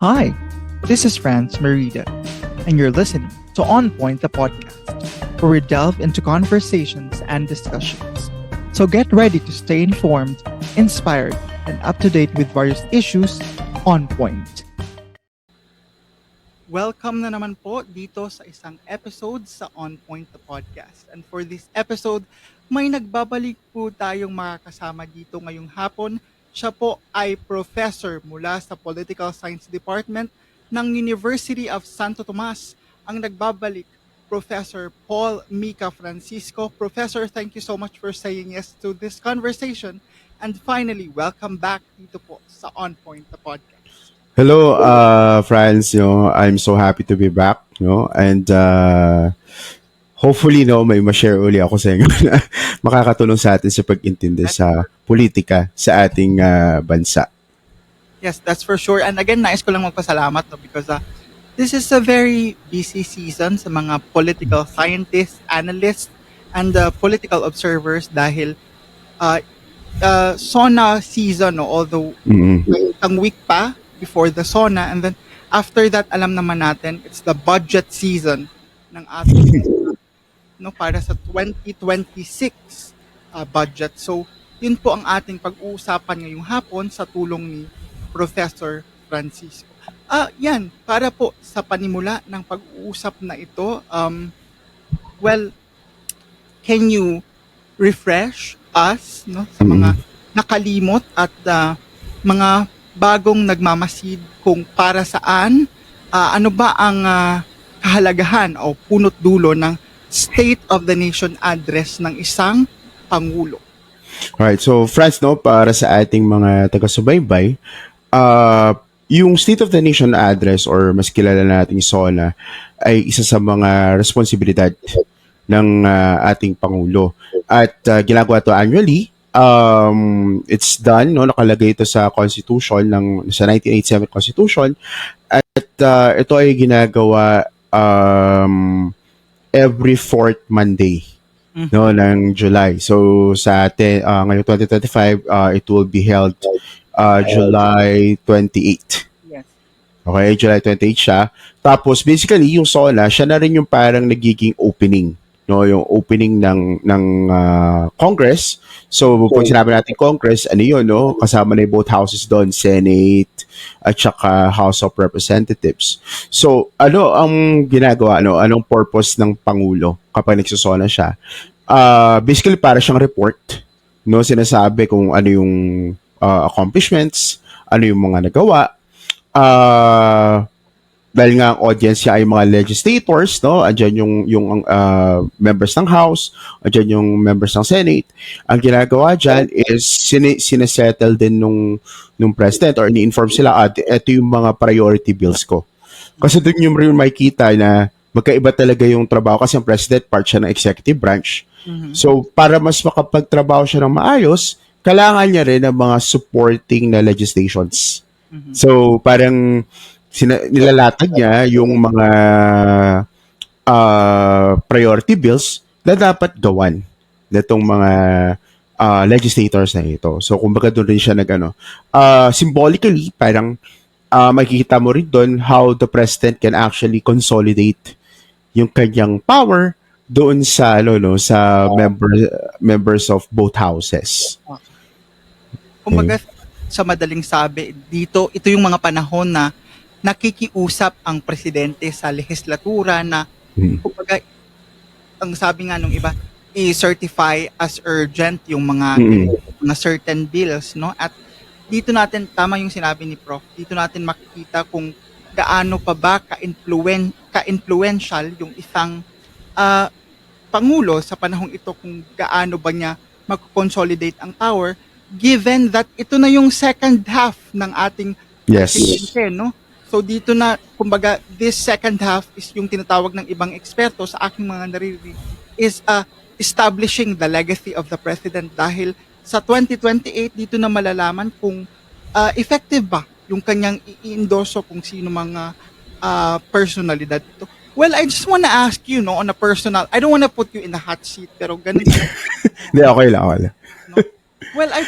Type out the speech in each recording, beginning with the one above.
Hi, this is Franz Merida, and you're listening to On Point, the podcast, where we delve into conversations and discussions. So get ready to stay informed, inspired, and up to date with various issues on point. Welcome na naman po dito sa isang episode sa On Point, the podcast. And for this episode, may nagbabalik po tayong makakasama dito ngayong hapon. Siya po ay professor mula sa Political Science Department ng University of Santo Tomas. Ang nagbabalik, Professor Paul Mica Francisco. Professor, thank you so much for saying yes to this conversation. And finally, welcome back dito po sa On Point, the podcast. Hello, friends. I'm so happy to be back. And hopefully, may ma-share uli ako sa inyo na makakatulong sa atin sa pag-intindi sa politika sa ating bansa. Yes, that's for sure. And again, nais ko lang magpasalamat because this is a very busy season sa mga political scientists, analysts, and political observers dahil SONA season, although may isang week pa before the SONA, and then after that, alam naman natin, it's the budget season ng ating para sa 2026 budget. So, yun po ang ating pag-uusapan ngayong hapon sa tulong ni Professor Francisco. Yan, para po sa panimula ng pag-uusap na ito, can you refresh us sa mga nakalimot at mga bagong nagmamasid kung para saan, ano ba ang kahalagahan o punot dulo ng State of the Nation address ng isang Pangulo? Alright, so friends, para sa ating mga taga-subaybay, yung State of the Nation address or mas kilala nating SONA ay isa sa mga responsibilidad ng ating Pangulo. At ginagawa ito annually. It's done, nakalagay ito sa Constitution sa 1987 Constitution, at ito ay ginagawa every fourth Monday ng July. So sa ngayong 2025, it will be held July 28. Yes. Okay, July 28 siya. Tapos basically yung SONA, siya na rin yung parang nagiging opening, yung opening ng Congress. So kung sinabi natin Congress, ano yun, kasama na yung both houses doon, Senate at saka House of Representatives. So ano ang ginagawa, anong purpose ng Pangulo kapag nagsosona siya? Basically para siyang report, sinasabi kung ano yung accomplishments, ano yung mga nagawa. Dahil nga ang audience niya ay mga legislators, andyan yung members ng House, andyan yung members ng Senate. Ang ginagawa dyan is sinesettle din nung president or ni-inform sila, ito yung mga priority bills ko. Kasi doon yung makikita na magkaiba talaga yung trabaho kasi ang president part siya ng executive branch. So para mas makapagtrabaho siya ng maayos, kailangan niya rin ng mga supporting na legislations. So parang nilalatag niya yung mga priority bills na dapat gawan nitong mga legislators na ito. So kumbaga doon rin siya symbolically parang makikita mo rin doon how the president can actually consolidate yung kanyang power doon sa sa members of both houses. Kumbaga, sa madaling sabi, ito yung mga panahon na nakikiusap ang presidente sa legislatura na, kumbaga, ang sabi nga nung iba, i-certify as urgent yung mga certain bills, At dito natin, tama yung sinabi ni Prof, dito natin makikita kung gaano pa ba ka-influential yung isang Pangulo sa panahong ito, kung gaano ba niya mag-consolidate ang power, given that ito na yung second half ng ating presidente, So dito na, kumbaga, this second half is yung tinatawag ng ibang eksperto sa aking mga naririnig, is establishing the legacy of the president, dahil sa 2028 dito na malalaman kung effective ba yung kanyang i-endorso kung sino mga personalidad ito. Well, I just wanna ask you, on a personal, I don't wanna put you in the hot seat, pero ganun. Hindi, okay lang. Well, I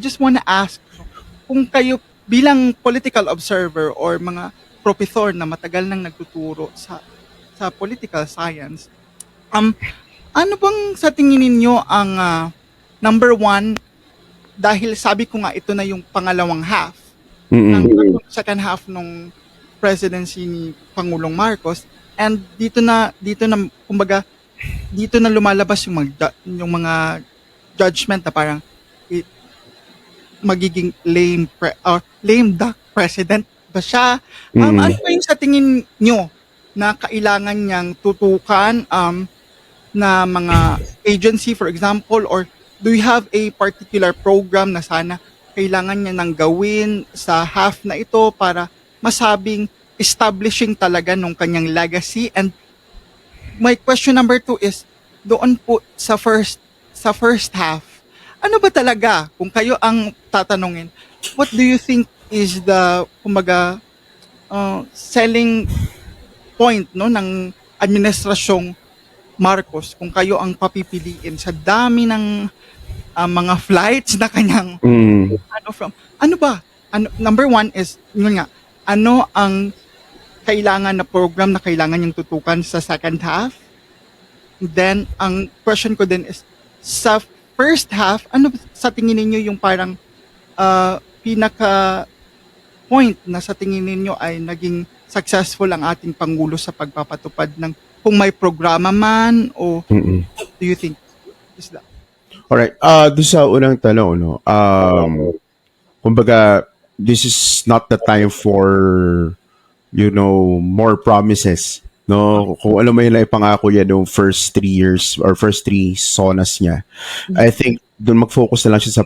just wanna ask, kung kayo bilang political observer or mga professor na matagal nang nagtuturo sa political science, um, ano bang sa tingin ninyo ang number one, dahil sabi ko nga ito na yung pangalawang half ng Mm-mm. second half nung presidency ni Pangulong Marcos, and dito na kumbaga dito na lumalabas yung mga judgment na parang i- magiging or lame duck president ba siya? Mm-mm. Ano ba yung sa tingin nyo na kailangan niyang tutukan na mga agency, for example, or do you have a particular program na sana kailangan niya nang gawin sa half na ito para masabing establishing talaga nung kanyang legacy? And my question number 2 is, doon po sa first half, ano ba talaga, kung kayo ang tatanungin, what do you think is the, kumbaga, selling point, no, ng administrasyong Marcos, kung kayo ang papipiliin sa dami ng mga flights na kanyang Mm. ano ba? Number 1 is, yun nga, ano ang kailangan na program na kailangan niyang tutukan sa second half? Then, ang question ko din is, sa first half, ano sa tingin ninyo yung parang pinaka point na sa tingin ninyo ay naging successful ang ating Pangulo sa pagpapatupad ng kung may programa man, o Mm-mm. do you think is that? Alright, doon sa unang tanong, no, kumbaga, this is not the time for, more promises. No, kung alam mo yun, ipangako yan yung first 3 years or first 3 sonas niya. I think doon mag-focus na lang siya sa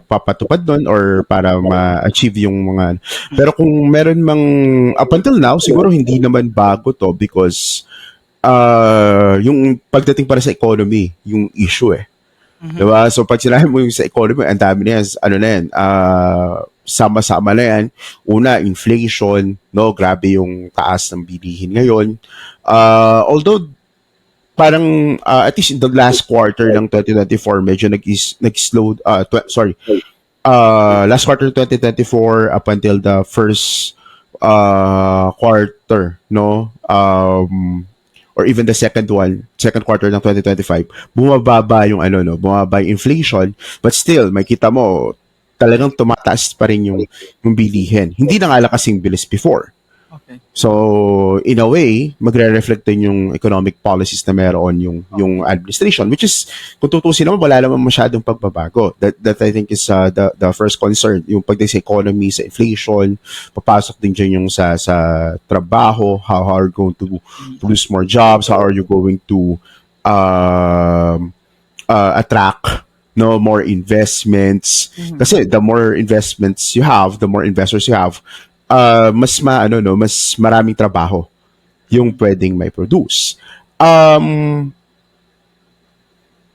papatupad doon or para ma-achieve yung mga. Pero kung meron mang up until now, siguro hindi naman bago to because yung pagdating para sa economy, yung issue Diba? So pag sinabi mo yung sa economy, ang dami na yan, sama-sama na yan. Una, inflation, no? Grabe yung taas ng bilihin ngayon. Although, parang, at least in the last quarter ng 2024, medyo nag-slow, last quarter 2024 up until the first quarter, no? Or even the second quarter ng 2025, bumababa yung inflation, but still, may kita mo, talagang tumataas pa rin yung bilihin. Hindi na nga lang kasing bilis before. Okay. So, in a way, magre-reflect din yung economic policies na meron yung administration, which is, kung tutusin naman, wala naman masyadong pagbabago. That I think is the first concern. Yung pagdating sa economy, sa inflation, papasok din dyan yung sa trabaho, how are you going to produce more jobs, how are you going to attract more investments. Kasi the more investments you have, the more investors you have, mas maraming trabaho yung pwedeng may produce.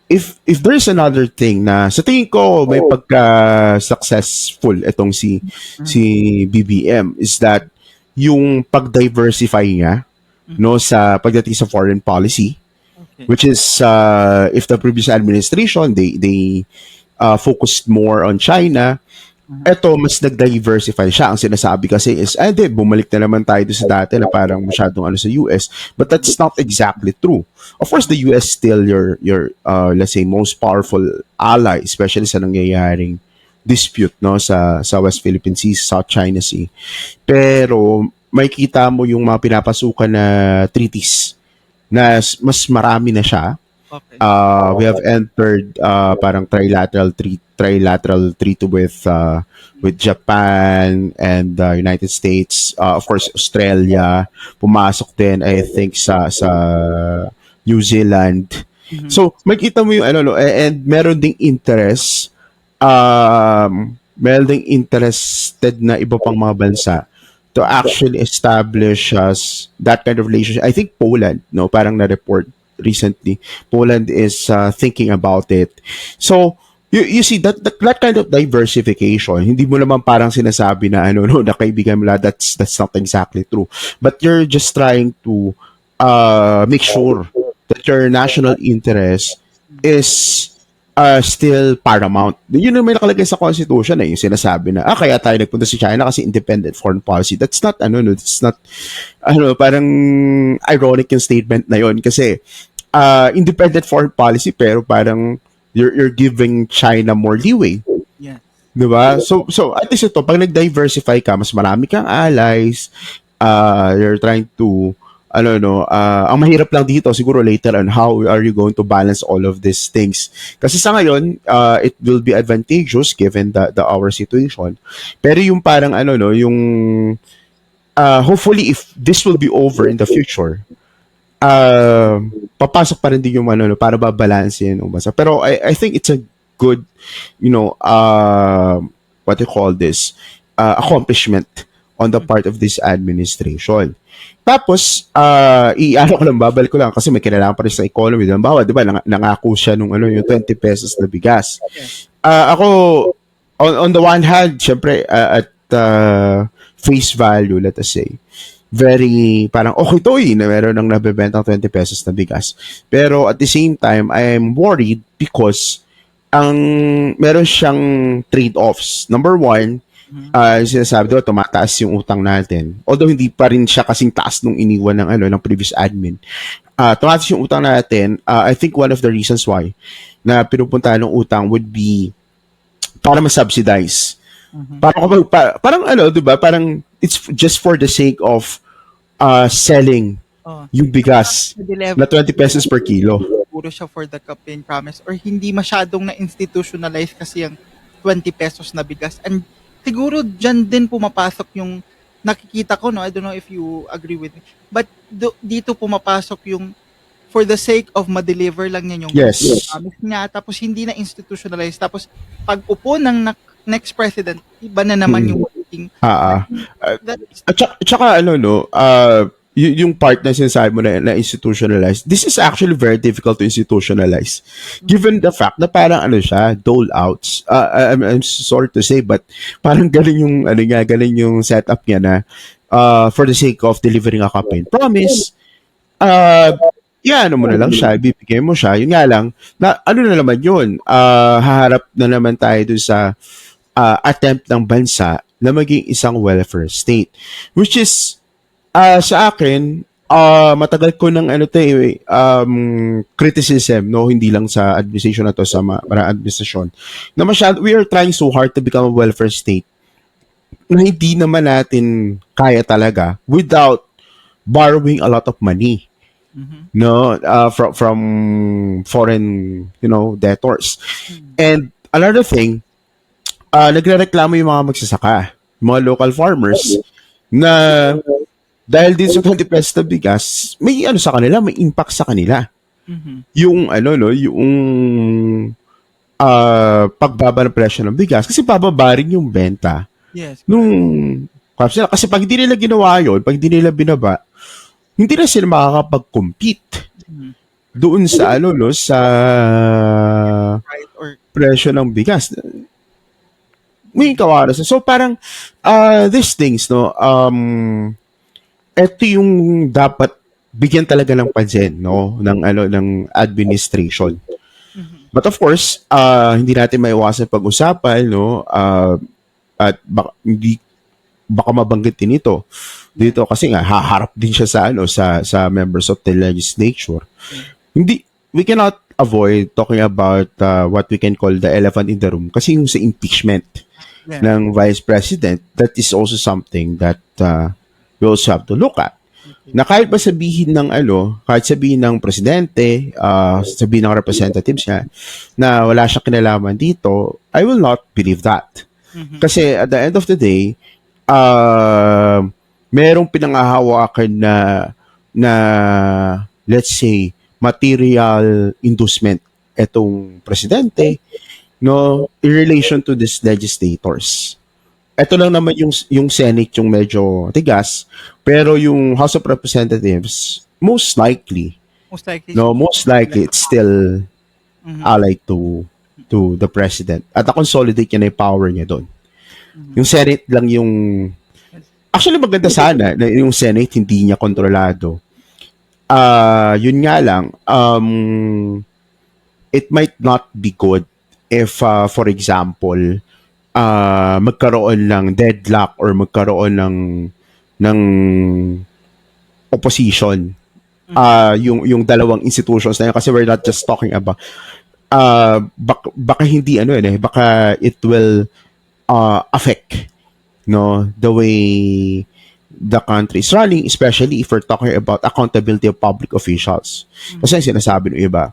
If there's another thing na sa tingin ko may pagka-successful itong si BBM is that yung pag-diversify niya sa pagdating sa foreign policy, which is if the previous administration they focused more on China, eto mas nag-diversify siya. Ang sinasabi kasi is bumalik na naman tayo sa dati na parang masyadong sa US, but that's not exactly true. Of course, the US still your let's say most powerful ally, especially sa nangyayaring dispute sa West Philippine Sea, South China Sea. Pero may kita mo yung mga pinapasukan na treaties na mas marami na siya. Okay. We have entered parang trilateral treaty with Japan and United States, of course Australia, pumasok din I think sa New Zealand. So makita mo yung and meron ding interest, meron ding interested na iba pang mga bansa to actually establish that kind of relationship. I think Poland, parang na-report recently, Poland is thinking about it. So you see that kind of diversification, hindi mo naman parang sinasabi na na kaibigan mo that's not exactly true, but you're just trying to make sure that your national interest is still paramount. Yun yung may nakalagay sa Constitution yung sinasabi na, kaya tayo nagpunta sa China kasi independent foreign policy. That's not, it's not, parang ironic yung statement na yun kasi independent foreign policy pero parang you're giving China more leeway. Yeah. Diba? So at least ito, pag nag-diversify ka, mas marami kang allies, you're trying to ang mahirap lang dito siguro later on how are you going to balance all of these things kasi sa ngayon it will be advantageous given the our situation pero yung parang yung hopefully if this will be over in the future papasok pa rin din yung para babalansin yung basa pero I think it's a good what do you call this accomplishment on the part of this administration. Tapos, babalik ko lang kasi may kinalaman pa rin sa economy. Halimbawa, di ba, nangako siya nung yung 20 pesos na bigas. Ako, on the one hand, syempre, at face value, let us say, very, parang okay to na meron nang nabibenta ng 20 pesos na bigas. Pero at the same time, I am worried because meron siyang trade-offs. Number one, sinasabi doon, tumataas yung utang natin. Although hindi pa rin siya kasing taas nung iniwan ng previous admin. Tumataas yung utang natin. I think one of the reasons why na pinupunta ng utang would be para ma-subsidize. Parang diba? Parang it's just for the sake of selling yung bigas na 20 pesos per kilo. Puro siya for the campaign promise or hindi masyadong na-institutionalize kasi yung 20 pesos na bigas. And siguro dyan din pumapasok yung nakikita ko, no? I don't know if you agree with me. But dito pumapasok yung for the sake of ma-deliver lang niya yung promise niya. Tapos hindi na institutionalize. Tapos pag upo ng next president, iba na naman yung working. At saka yung part na sinasabi mo na institutionalized, this is actually very difficult to institutionalize. Given the fact na parang siya, dole outs. I'm sorry to say, but parang galing yung setup niya na for the sake of delivering a campaign promise, mo na lang siya, bibigay mo siya. Yun nga lang, na naman yun, haharap na naman tayo dun sa attempt ng bansa na maging isang welfare state. Which is, sa akin, matagal ko ng criticism, no, hindi lang sa administration na to, sa maraming administrasyon, na we are trying so hard to become a welfare state na hindi naman natin kaya talaga without borrowing a lot of money. No, from foreign, debtors. And another thing, nagrereklamo yung mga magsasaka, mga local farmers, na dahil din sa 20 pesos na bigas, may sa kanila, may impact sa kanila. Yung yung pagbaba ng presyo ng bigas kasi bababa rin yung benta. Yes. Kasi pag hindi nila ginawa yun, pag hindi nila binaba, hindi na sila makakapag-compete doon sa sa presyo ng bigas. May kawaras. So parang these things, no, ito yung dapat bigyan talaga ng pansin, no, ng administration. But of course, hindi natin maiwasan pag-usapan, no, at baka mabanggit din ito dito kasi nga haharap din siya sa members of the legislature. We cannot avoid talking about what we can call the elephant in the room kasi yung sa impeachment ng vice president, that is also something that we also have to look at. Na kahit ba sabihin ng presidente, sabihin ng representatives niya, na wala siyang kinalaman dito, I will not believe that. Kasi at the end of the day, merong pinangahawakan na let's say, material inducement etong presidente, no, in relation to these legislators. Ito lang naman yung Senate yung medyo tigas, pero yung House of Representatives most likely it's still allied to the president at consolidate niya na yung power niya doon. Yung Senate lang yung actually maganda sana na yung Senate hindi niya kontrolado. Yun nga lang it might not be good if, for example, magkaroon ng deadlock or magkaroon ng opposition yung dalawang institutions na yun, kasi we're not just talking about baka hindi baka it will affect the way the country is running, especially if we're talking about accountability of public officials. Kasi sinasabi ng iba,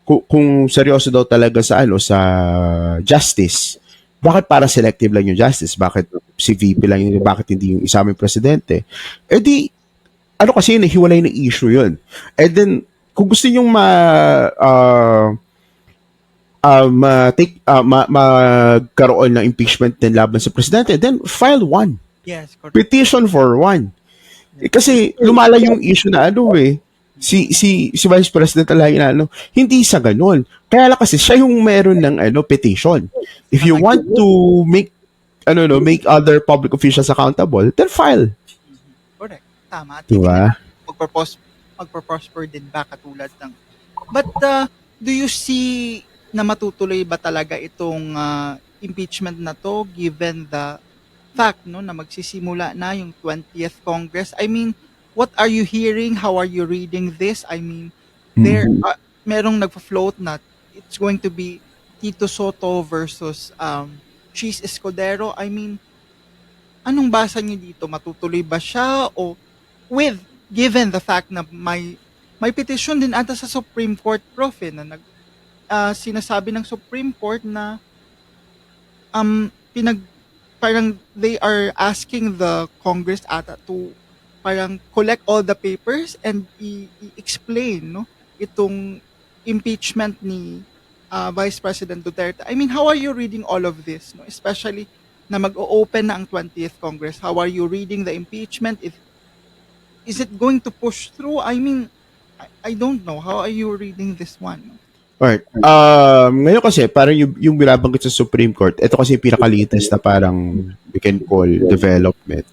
kung seryoso daw talaga sa sa justice, bakit para selective lang yung justice? Bakit si VP lang yun? Bakit hindi yung isang presidente? Eh di, kasi hiwalay na issue yun. And then, kung gusto nyong magkaroon ng impeachment din laban sa presidente, then file one. Yes, correct. Petition for one. Kasi lumalayo yung issue na si Vice President talaga na hindi sa ganun. Kaya lang kasi siya yung meron ng petition. If you want to make make other public officials accountable, then file. Correct. Tama. At Diba? magpo-prosper din ba katulad ng... But do you see na matutuloy ba talaga itong impeachment na to given the fact na magsisimula na yung 20th Congress? I mean, what are you hearing? How are you reading this? I mean, merong nagpa-float na it's going to be Tito Soto versus Cheese Escudero. I mean, anong basa niyo dito? Matutuloy ba siya o given the fact na may petition din ata sa Supreme Court, Prof, na sinasabi ng Supreme Court na parang they are asking the Congress ata to parang collect all the papers and i-explain itong impeachment ni Vice President Duterte. I mean, how are you reading all of this? Especially na mag-o-open na ang 20th Congress. How are you reading the impeachment? Is it going to push through? I mean, I don't know. How are you reading this one? Alright. Ngayon kasi, parang yung binabanggit sa Supreme Court, ito kasi yung pinaka-latest na parang we can call development.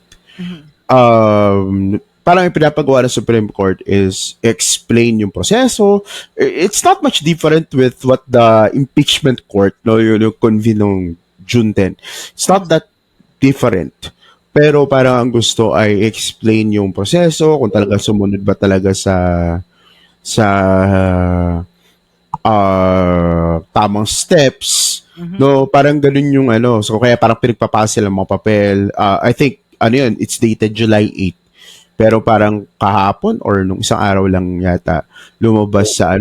Parang yung pinapagawa ng Supreme Court is explain yung proseso. It's not much different with what the impeachment court, yung convene ng June 10. It's not that different. Pero parang ang gusto ay explain yung proseso, kung talaga sumunod ba talaga sa tamang steps, parang ganun yung so kaya parang pinagpapasa ng mga papel. I think it's dated July 8, pero parang kahapon or nung isang araw lang yata lumabas sa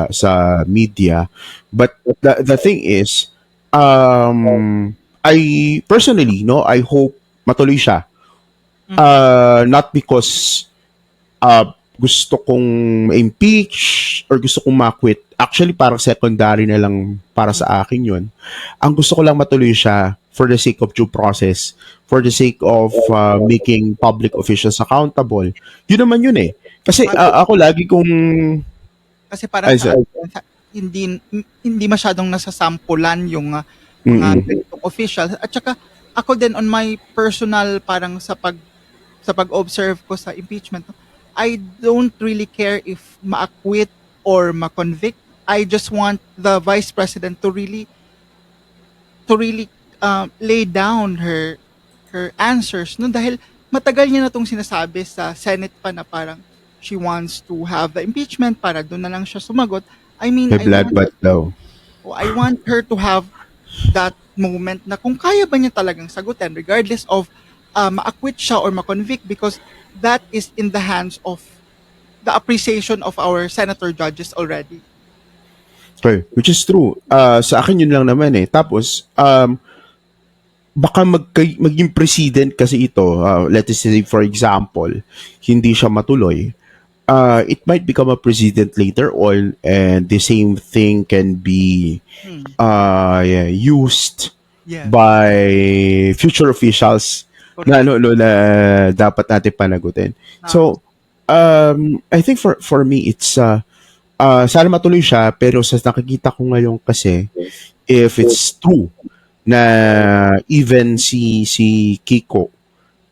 sa media. But the thing is, I personally I hope matuloy siya. Not because gusto kong impeach or gusto kong ma-quit. Actually, parang secondary na lang para sa akin yun. Ang gusto ko lang matuloy siya for the sake of due process, for the sake of making public officials accountable. Yun naman yun eh. Kasi ako lagi kong... Kasi parang hindi masyadong nasasampulan yung ganitong officials. At saka, ako din on my personal parang sa pag-observe ko sa impeachment, I don't really care if ma-acquit or ma-convict. I just want the Vice President to really lay down her answers, dahil matagal niya na tong sinasabi sa Senate pa na parang she wants to have the impeachment para doon na lang siya sumagot. I mean, I want her to have that moment na kung kaya ba niya talagang sagutin regardless of ma-acquit siya or ma-convict, because that is in the hands of the appreciation of our senator judges already. Okay, which is true. Sa akin yun lang naman eh. Tapos, baka maging president kasi ito, let's say for example, hindi siya matuloy, it might become a president later on, and the same thing can be used by future officials na dapat natin panagutin. So, I think for me, it's sana matuloy siya, pero sa nakikita ko ngayon kasi, if it's true na even si Kiko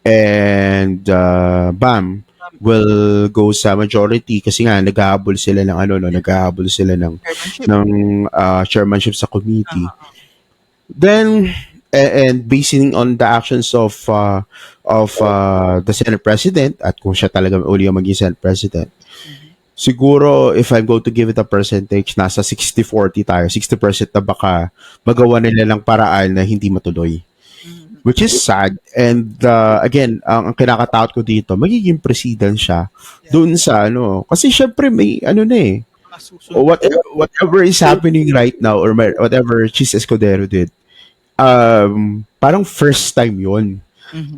and Bam will go sa majority kasi nga naghahabol sila ng ano no, naghahabol sila Chairmanship. ng chairmanship sa committee. Ah, Then and basing on the actions of the Senate President at kung siya talaga uli ang maging Senate President, siguro if I'm going to give it a percentage, nasa 60-40 tayo. 60% na baka magawa nila ng paraan na hindi matuloy. Which is sad. And again, ang kinakatakot ko dito, magiging president siya doon sa ano. Kasi syempre may ano na eh. mga susunod. Whatever is happening right now or whatever Chis Escudero did, parang first time yon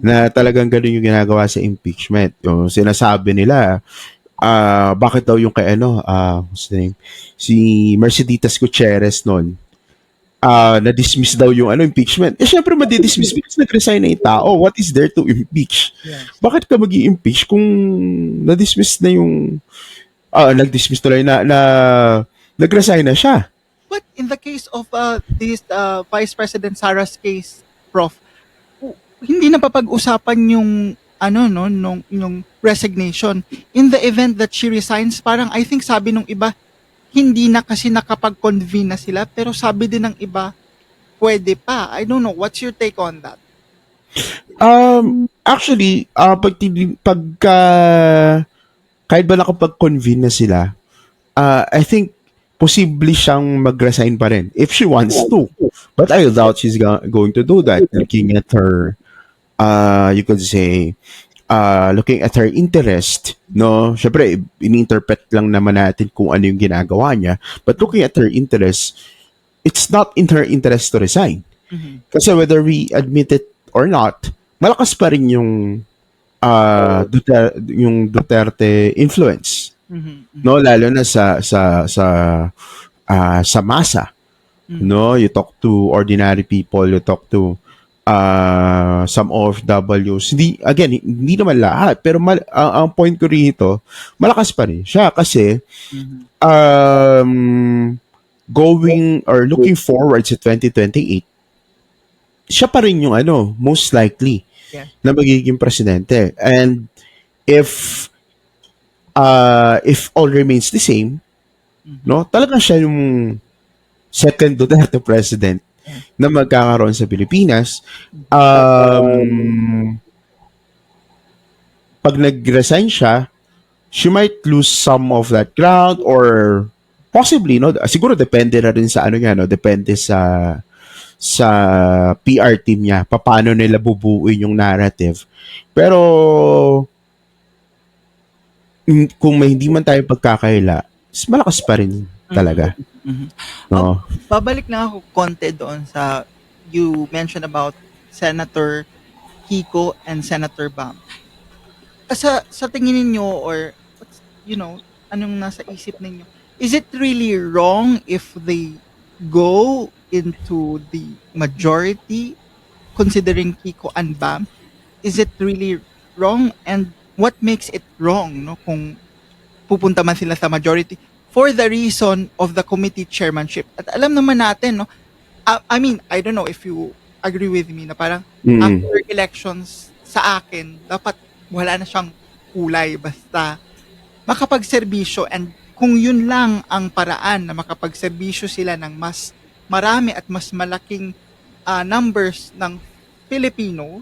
na talagang ganun yung ginagawa sa impeachment. Yung sinasabi nila, bakit daw yung kay ano, what's the name? Si Mercedes Gutierrez noon, na-dismiss daw yung ano, impeachment. Syempre madi-dismiss because nag-resign na yung tao. What is there to impeach? Yes. Bakit ka mag-i-impeach kung na-dismiss na yung nag-dismiss tuloy na nag-resign na siya? But in the case of this Vice President Sara's case, Prof, hindi na papag-usapan yung ano no yung resignation. In the event that she resigns, parang I think sabi nung iba, hindi na kasi nakapag-convene na sila, pero sabi din ng iba, pwede pa. I don't know. What's your take on that? Actually, kahit ba nakapag-convene na sila, I think posible siyang mag-resign pa rin if she wants to. But I doubt she's going to do that. Looking at her, you could say, looking at her interest, no? Syempre, in-interpret lang naman natin kung ano yung ginagawa niya. But looking at her interest, it's not in her interest to resign. Kasi whether we admit it or not, malakas pa rin yung Duterte influence. No, lalo na sa masa. No, you talk to ordinary people, you talk to some OFWs. Hindi naman lahat, pero ang point ko rito, malakas pa rin siya kasi going or looking forward sa 2028, siya pa rin yung ano, most likely na magiging presidente. And if all remains the same, no, talagang siya yung second Duterte president na magkakaroon sa Pilipinas. Pag nag-resign siya, she might lose some of that ground or possibly, no, siguro depende na rin sa ano niya, no, depende sa PR team niya, paano nila bubuuin yung narrative. Pero kung may hindi man tayo pagkakaila, malakas pa rin talaga. No. Babalik lang ako konti doon sa you mentioned about Senator Kiko and Senator Bam. Sa tingin ninyo or anong nasa isip ninyo? Is it really wrong if they go into the majority considering Kiko and Bam? Is it really wrong, and what makes it wrong, no, kung pupunta man sila sa majority for the reason of the committee chairmanship? At alam naman natin, no, I mean, I don't know if you agree with me na parang after elections, sa akin dapat wala na siyang kulay, basta makapagserbisyo, and kung yun lang ang paraan na makapagserbisyo sila ng mas marami at mas malaking numbers ng Filipinos,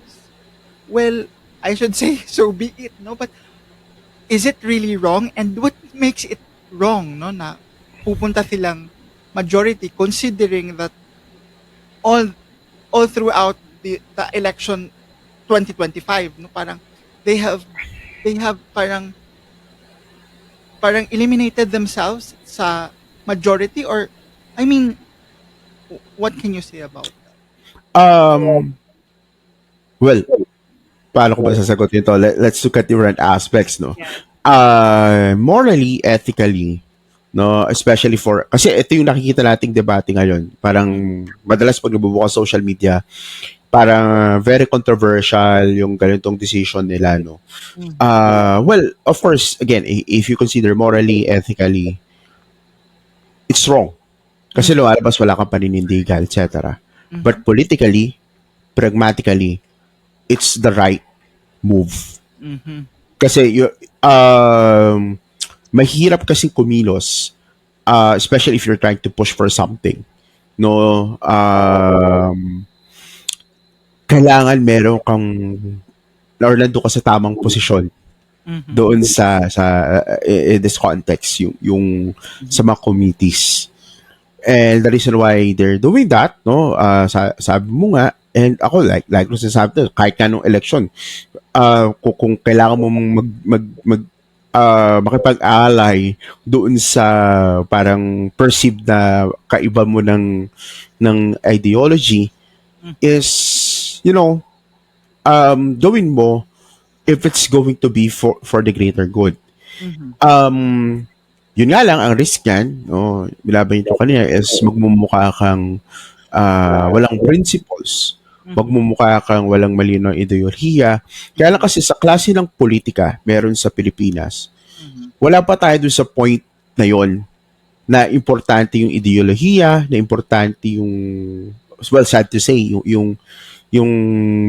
well, I should say, so be it, no? But is it really wrong? And what makes it wrong, no, na pupunta silang majority considering that all throughout the election 2025, no, parang they have parang eliminated themselves sa majority, or I mean, what can you say about that? Well, paano ko ba sasagutin ito? Let's look at different aspects, no? Morally, ethically, no, especially kasi ito yung nakikita nating debate ngayon. Parang madalas pag nabubukas social media, parang very controversial yung ganitong decision nila, no. Well, of course, again, if you consider morally, ethically, it's wrong. Kasi lumalabas wala kang paninindigan, etc. But politically, pragmatically, it's the right move. Kasi um, mahirap kasing kumilos, especially if you're trying to push for something. No, kailangan meron kang or nandun ka sa tamang posisyon Mhm. doon in this context yung sa mga committees. And the reason why they're doing that, no, sabi mo nga, and ako like ko sasabi to, kahit kanong election, kung kailangan mo makipag-alay doon sa parang perceived na kaiba mo ng ideology is, gawin mo if it's going to be for the greater good. Mhm. Yun nga lang, ang risk niyan, no, bilaban ito kanina, is magmumukha kang walang principles. Mhm. Magmumukha kang walang malinaw ideolohiya. Kaya lang kasi sa klase ng politika meron sa Pilipinas, Mhm. wala pa tayo dun sa point na yon na importante yung ideolohiya, na importante yung, well, sad to say, yung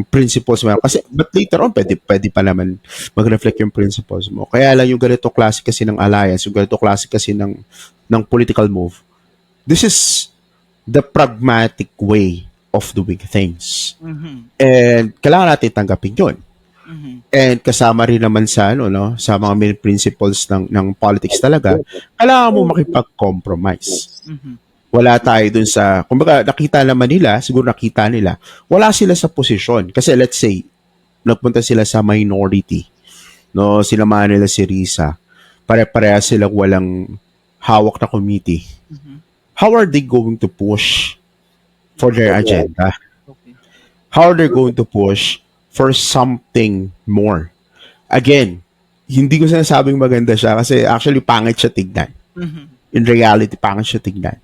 principles mo. Kasi, but later on, pwede pa naman mag-reflect yung principles mo. Kaya lang yung ganito klase kasi ng alliance, yung ganito klase kasi ng political move, this is the pragmatic way of doing things. Mhm. And kailangan natin tanggapin yun. Mhm. And kasama rin naman sa sa mga main principles ng politics talaga, kailangan mo makipag-compromise. Mhm. Wala tayo dun sa, kumbaga nakita naman nila, siguro nakita nila, wala sila sa posisyon. Kasi let's say, nagpunta sila sa minority, no, sinamahan nila si Risa, pare-pareha silang walang hawak na committee. Mhm. How are they going to push for their agenda? Okay. How are they going to push for something more? Again, hindi ko sinasabing maganda siya kasi actually pangit siya tignan. Mhm. In reality, pangit siya tignan.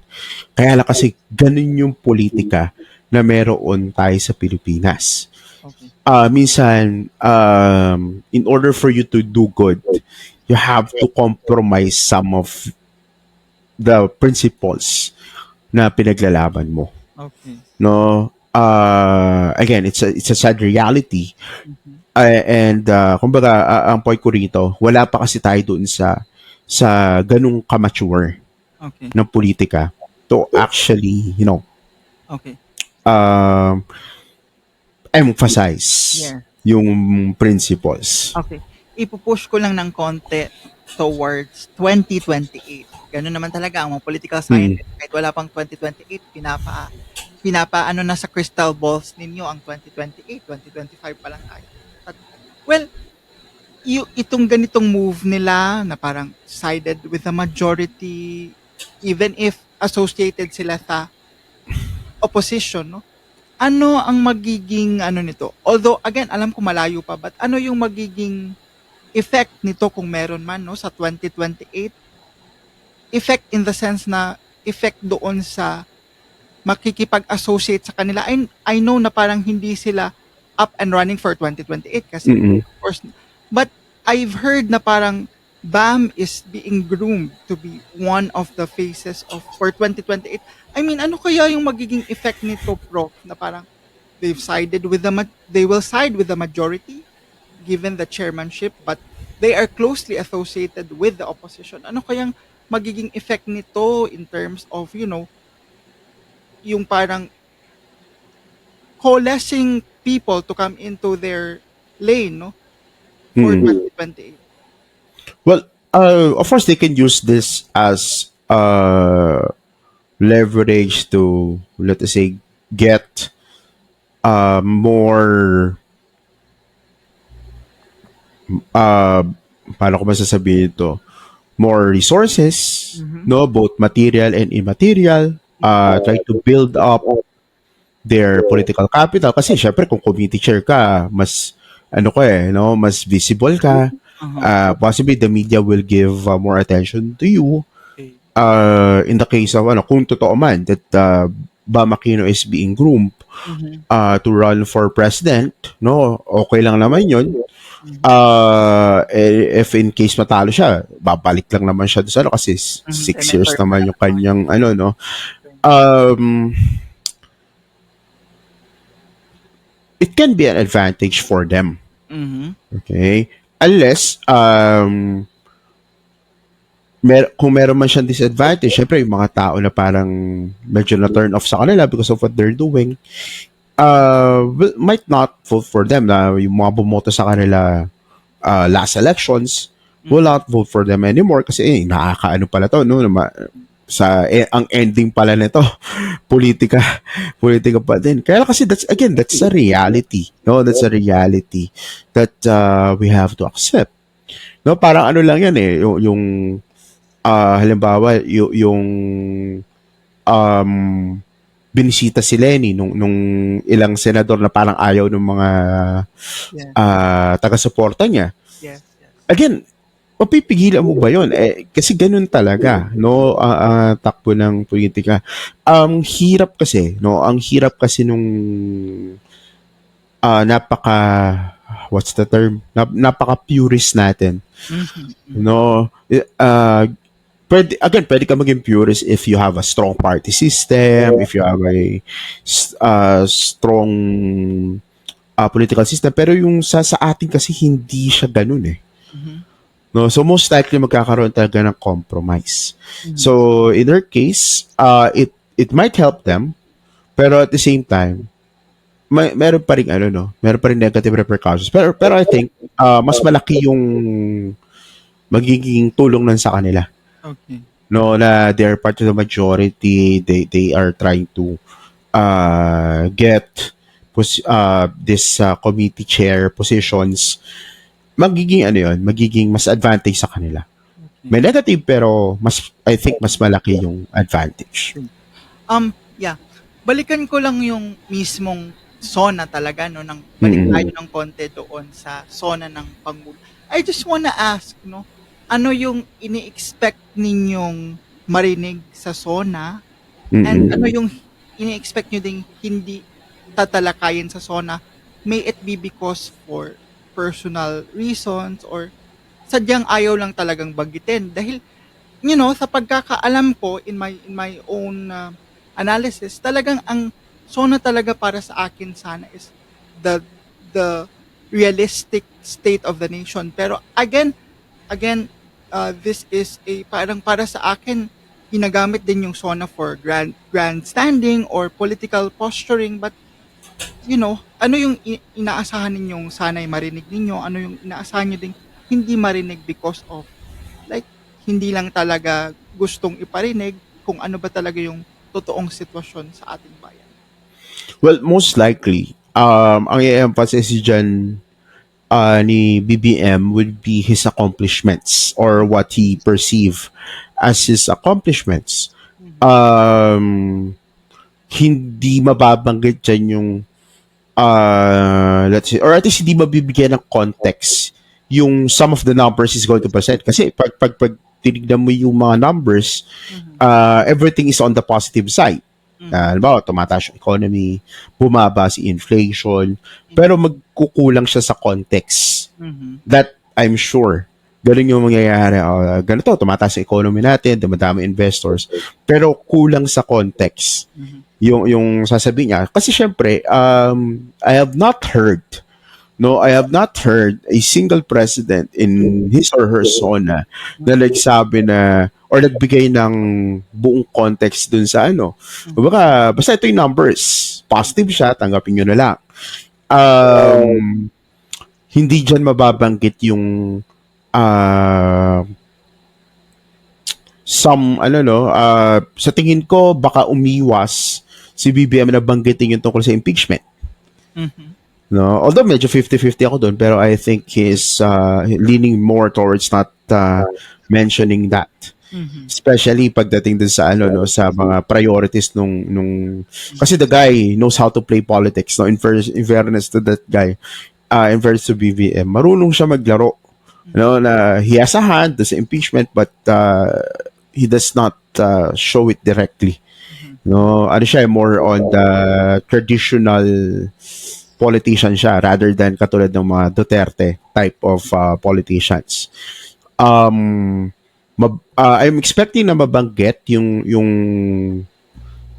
Kaya lang kasi ganun yung politika na meron tayo sa Pilipinas. Okay. Minsan, in order for you to do good, you have to compromise some of the principles na pinaglalaban mo. Okay. No? Again, it's a sad reality. Mhm. And kumbaga, ang point ko rito, wala pa kasi tayo doon sa ganung kamature Okay. ng politika to actually, Okay. um, emphasize Yeah. yung principles. Okay. Ipupush ko lang ng konti towards 2028. Ganun naman talaga ang mga political scientists. Kahit wala pang 2028, pinapa ano na sa crystal balls ninyo ang 2028, 2025 pa lang tayo. But, well, itong ganitong move nila na parang sided with the majority, even if associated sila sa opposition, no? Ano ang magiging ano nito? Although again, alam ko malayo pa, but ano yung magiging effect nito kung meron man, no, sa 2028? Effect in the sense na effect doon sa makikipag-associate sa kanila. I know na parang hindi sila up and running for 2028 kasi Mm-mm. of course, but I've heard na parang BAM is being groomed to be one of the faces of for 2028. I mean, ano kaya yung magiging effect nito, Prof, na parang they will side with the majority given the chairmanship, but they are closely associated with the opposition. Ano kayang magiging effect nito in terms of, yung parang coalescing people to come into their lane, no, for 2028. Well, of course, they can use this as leverage to, let us say, get more, paano ko masasabihin ito, more resources, Mhm. no, both material and immaterial, try to build up their political capital. Kasi syempre, kung committee chair ka, mas, mas visible ka. Uh-huh. Possibly the media will give more attention to you. Okay. In the case of kung totoo man that Bam Aquino is being groomed Mhm. to run for president, no, okay lang naman yun. Mhm. If in case matalo siya, babalik lang naman siya doon kasi 6 years Senator naman yung pala. kanyang no. It can be an advantage for them. Mhm. Okay? unless kung meron man siyang disadvantage, syempre yung mga tao na parang medyo na turn off sa kanila because of what they're doing, might not vote for them. Na yung mga bumoto sa kanila last elections will not vote for them anymore kasi nakakaano pala to, no? Ang ending pala nito politika pa din. Kaya kasi that's a reality, no? That's a reality that we have to accept, no? Parang ano lang yan yung halimbawa yung um binisita si Lenny nung ilang senador na parang ayaw ng mga taga-suporta niya. Yes. Again, mapipigilan mo ba yun? Kasi ganun talaga, no? Takbo ng politika. Ang hirap kasi nung what's the term? Napaka-purist natin. No? Pwede ka maging purist if you have a strong party system, if you have a strong political system. Pero yung sa atin kasi hindi siya ganun eh. No, so most likely magkakaroon talaga ng compromise. So in their case, it might help them, pero at the same time, meron pa ring meron pa ring negative repercussions. Pero I think mas malaki yung magiging tulong nun sa kanila. Okay. No, na they're part of the majority. They are trying to get this committee chair positions. Magiging mas advantage sa kanila. Okay. May negative pero I think mas malaki yung advantage. Balikan ko lang yung mismong SONA talaga, no, nang balik tayo ng konti doon sa SONA ng Pangulo. I just wanna ask, no, ano yung ini-expect ninyong marinig sa SONA and ano yung ini-expect nyo ding hindi tatalakayin sa SONA? May it be because for personal reasons or sadyang ayaw lang talagang banggitin? Dahil, sa pagkakaalam ko in my own analysis, talagang ang SONA talaga para sa akin sana is the realistic state of the nation. Pero again, this is parang para sa akin, ginagamit din yung SONA for grandstanding or political posturing. But, ano yung inaasahan ninyong sana'y marinig ninyo? Ano yung inaasahan nyo ding hindi marinig because of, hindi lang talaga gustong iparinig kung ano ba talaga yung totoong sitwasyon sa ating bayan? Well, most likely, ang i-emphasize dyan ni BBM would be his accomplishments or what he perceive as his accomplishments. Hindi mababanggit dyan yung let's say, or at least hindi mabibigyan ng context yung some of the numbers is going to present. Kasi pag tinignan mo yung mga numbers, everything is on the positive side. Halimbawa, tumataas yung economy, bumaba si inflation, pero magkukulang siya sa context. That, I'm sure, ganun yung mangyayari. Ganito, tumataas yung economy natin, dumadami investors, pero kulang sa context. Yung sasabihin niya. Kasi syempre, I have not heard a single president in his or her SONA na nagsabi na or nagbigay ng buong context dun sa basta ito yung numbers. Positive siya, tanggapin nyo na lang. Hindi dyan mababanggit yung sa tingin ko baka umiwas si BBM na banggitin yung tungkol sa impeachment. No, although medyo 50-50 ako doon, pero I think he's leaning more towards not mentioning that. Especially pagdating dun sa sa mga priorities nung kasi the guy knows how to play politics, no, in fairness to that guy, in fairness to BBM, marunong siya maglaro, na he has a hand sa impeachment but he does not show it directly, no. Ano siya, more on the traditional politician siya rather than katulad ng mga Duterte type of politicians. I'm expecting na mabanggit yung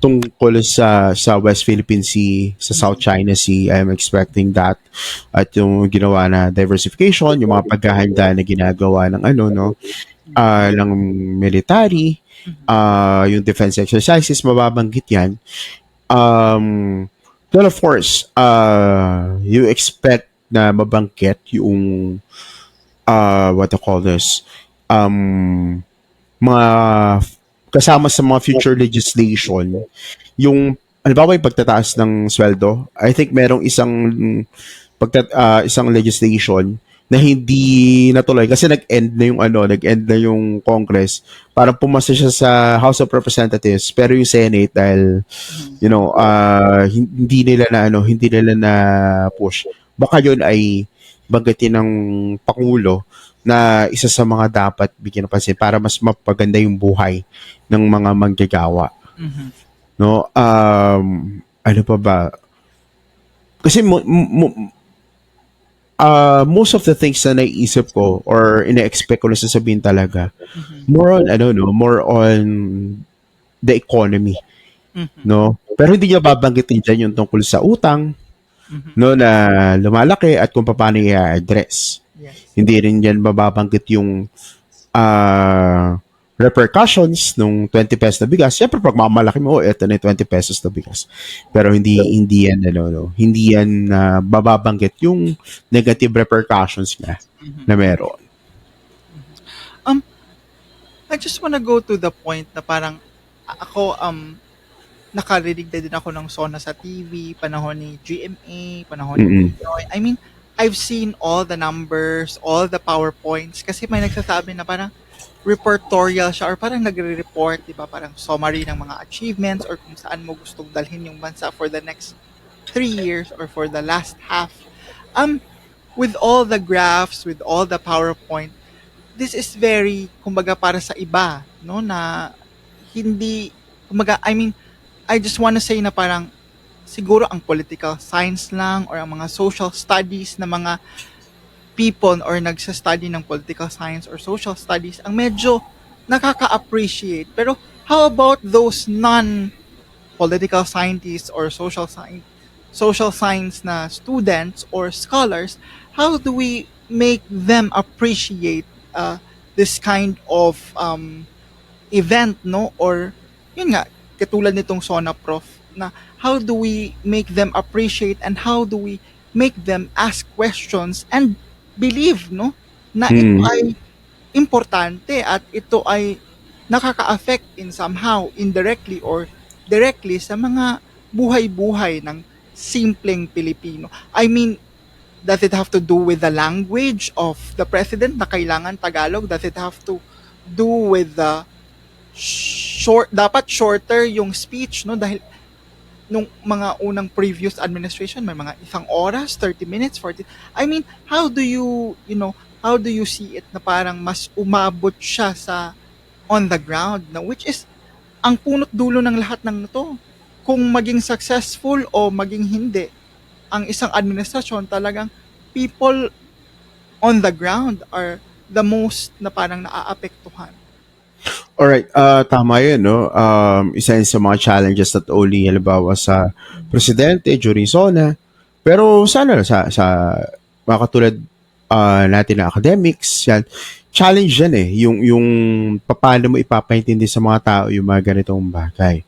tungkol sa West Philippine Sea, sa South China Sea. I'm expecting that. At yung ginawa na diversification, yung mga paghahanda na ginagawa ng ng military, yung defense exercises, mababanggit yan. Well, of course, you expect na mabanggit yung what to call this, mga kasama sa mga future legislation, yung halimbawa yung pagtataas ng sweldo. I think merong isang legislation na hindi natuloy kasi nag-end na yung Congress. Parang pumasa siya sa House of Representatives, pero yung Senate dahil hindi nila na push. Baka yun ay banggitin ng Pangulo na isa sa mga dapat bigyan ng pansin para mas mapaganda yung buhay ng mga manggagawa. No? Ano pa ba? Kasi most of the things na naiisip ko or ina-expect ko na sasabihin talaga, more on the economy. No? Pero hindi niya babanggitin dyan yung tungkol sa utang, no, na lumalaki at kung paano i-address. Yes. Hindi rin yan mababanggit yung repercussions nung 20 pesos na bigas. Siyempre, pag mamalaki mo, eto na yung 20 pesos na bigas. Pero hindi yan mababanggit yung negative repercussions na meron. I just wanna go to the point na parang ako nakarinig na din ako ng SONA sa TV, panahon ni GMA, panahon ni Pinoy. I mean, I've seen all the numbers, all the PowerPoints, kasi may nagsasabi na parang reportorial siya or parang nagre-report, di ba? Parang summary ng mga achievements or kung saan mo gustong dalhin yung bansa for the next 3 years or for the last half. With all the graphs, with all the PowerPoint, this is very, kumbaga, para sa iba, no? Na hindi, kumbaga, I just wanna say na parang siguro ang political science lang or ang mga social studies na mga people or nagsa-study ng political science or social studies ang medyo nakaka-appreciate. Pero how about those non-political scientists or social science na students or scholars? How do we make them appreciate this kind of event, no? Or yun nga, katulad nitong SONA Prof, na how do we make them appreciate and how do we make them ask questions and believe, no, na ito ay importante at ito ay nakaka-affect in somehow, indirectly or directly sa mga buhay-buhay ng simpleng Pilipino. I mean, does it have to do with the language of the president na kailangan Tagalog? Does it have to do with the dapat shorter yung speech, no? Dahil nung mga unang previous administration may mga 1 oras, 30 minutes, 40. I mean, how do you see it na parang mas umabot siya sa on the ground, na which is ang punot dulo ng lahat ng to. Kung maging successful o maging hindi ang isang administrasyon, talagang people on the ground are the most na parang naaapektuhan. Alright, tama yun, no? Isa yun sa mga challenges not only halimbawa sa presidente during SONA, pero sana sa mga katulad natin na academics, yan, challenge yan yung paano mo ipapaintindi sa mga tao yung mga ganitong bagay.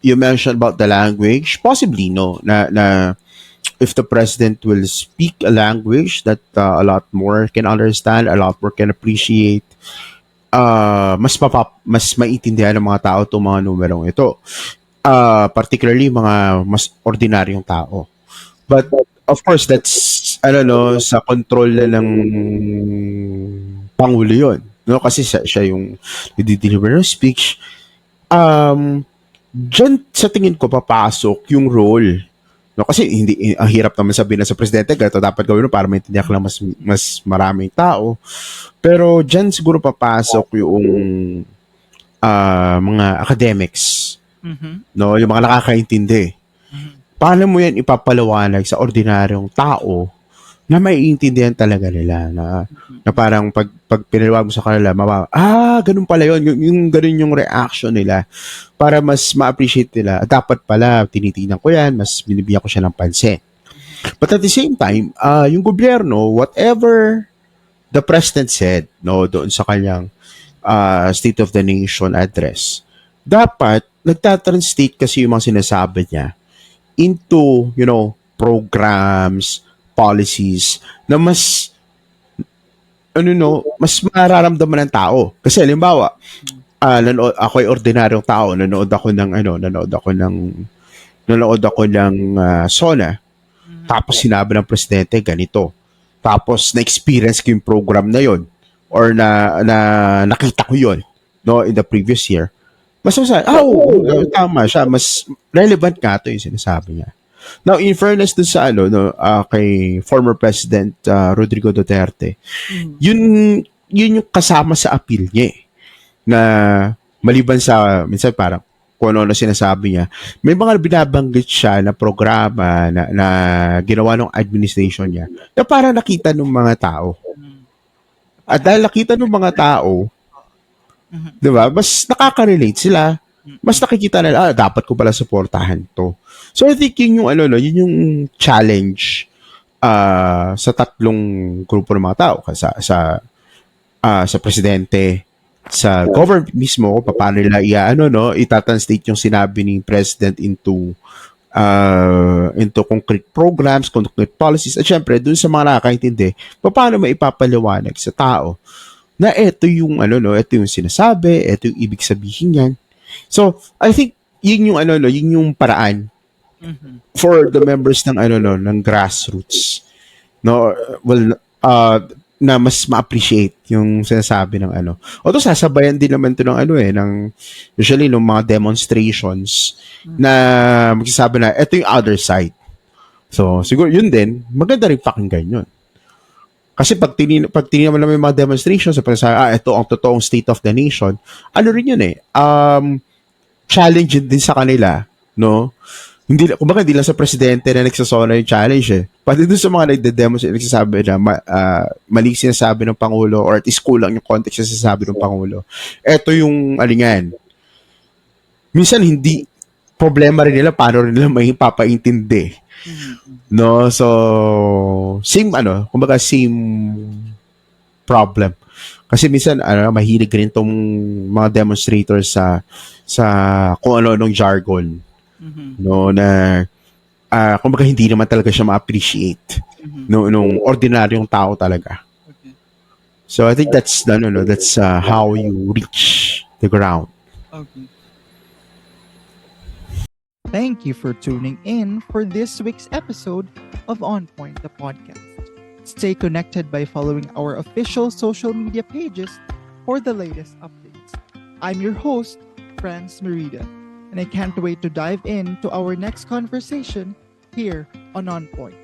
You mentioned about the language, possibly, no, na if the president will speak a language that a lot more can understand, a lot more can appreciate, mas maiintindihan ng mga tao itong mga numerong ito. Particularly mga mas ordinaryong tao. But of course, that's sa control na ng Pangulo yun. No? Kasi siya yung i-deliver ng speech. Diyan sa tingin ko papasok yung role. No, kasi hindi ang hirap naman sabihin na sa presidente ganito dapat gawin para maintindihan lang mas maraming tao. Pero diyan siguro papasok yung mga academics. No, yung mga nakakaintindi. Paano mo yan ipapaliwanag sa ordinaryong tao na maiintindihan talaga nila na parang pag pinaliwanag mo sa kanila, ganun pala yun, yung ganun yung reaction nila para mas ma-appreciate nila. Dapat pala, tinitingnan ko yan, mas binibigyan ko siya ng pansin. But at the same time, yung gobyerno, whatever the president said, no, doon sa kanyang State of the Nation address, dapat nagtatranslate kasi yung mga sinasabi niya into, programs, policies na mas mas mararamdaman ng tao. Kasi halimbawa, ako ay ordinaryong tao, nanood ako ng SONA. Tapos sinabi ng presidente ganito. Tapos na-experience ko yung program na yon or na nakita ko yon, no, in the previous year. Mas tama siya, mas relevant nga to yung sinasabi niya. Now, in fairness dun sa kay former President Rodrigo Duterte, yun yung kasama sa appeal niya na maliban sa minsan parang kung ano sinasabi niya, may mga binabanggit siya na programa na ginawa ng administration niya na para nakita ng mga tao. At dahil nakita ng mga tao, di ba, mas nakaka-relate sila. Mas nakikita nila, dapat ko pala suportahan to. So I think yun yung challenge sa tatlong grupo ng mga tao, sa presidente, sa government mismo, paano nila itatranslate yung sinabi ni president into concrete programs, concrete policies, at syempre dun sa mga nakakaintindi, paano maipapaliwanag sa tao na ito yung ito yung sinasabi, ito yung ibig sabihin niyan. So, I think yun yung paraan for the members ng ng grassroots. No, well, na mas ma-appreciate yung sinasabi ng Although sasabayan din naman 'to ng usually ng mga demonstrations na magsasabi na ito yung other side. So, siguro yun din, maganda rin pakinggan yun. Kasi pag tinignan mo naman yung mga demonstrations, ito ang totoong state of the nation, rin yun challenge din sa kanila, no? Hindi lang sa presidente na nagsasona yung challenge Pati dun sa mga nagde-demonstrate, nagsasabi na mali sinasabi ng Pangulo or at least kulang yung context na sinasabi ng Pangulo. Ito yung minsan hindi problema rin nila paano rin nila may papaintindi. No, so same same problem. Kasi minsan mahilig rin tong mga demonstrators sa kung anong jargon. No, na kumbaga hindi naman talaga siya ma-appreciate nung ordinaryong tao talaga. Okay. So I think that's how you reach the ground. Okay. Thank you for tuning in for this week's episode of On Point, the podcast. Stay connected by following our official social media pages for the latest updates. I'm your host, Franz Merida, and I can't wait to dive into our next conversation here on Point.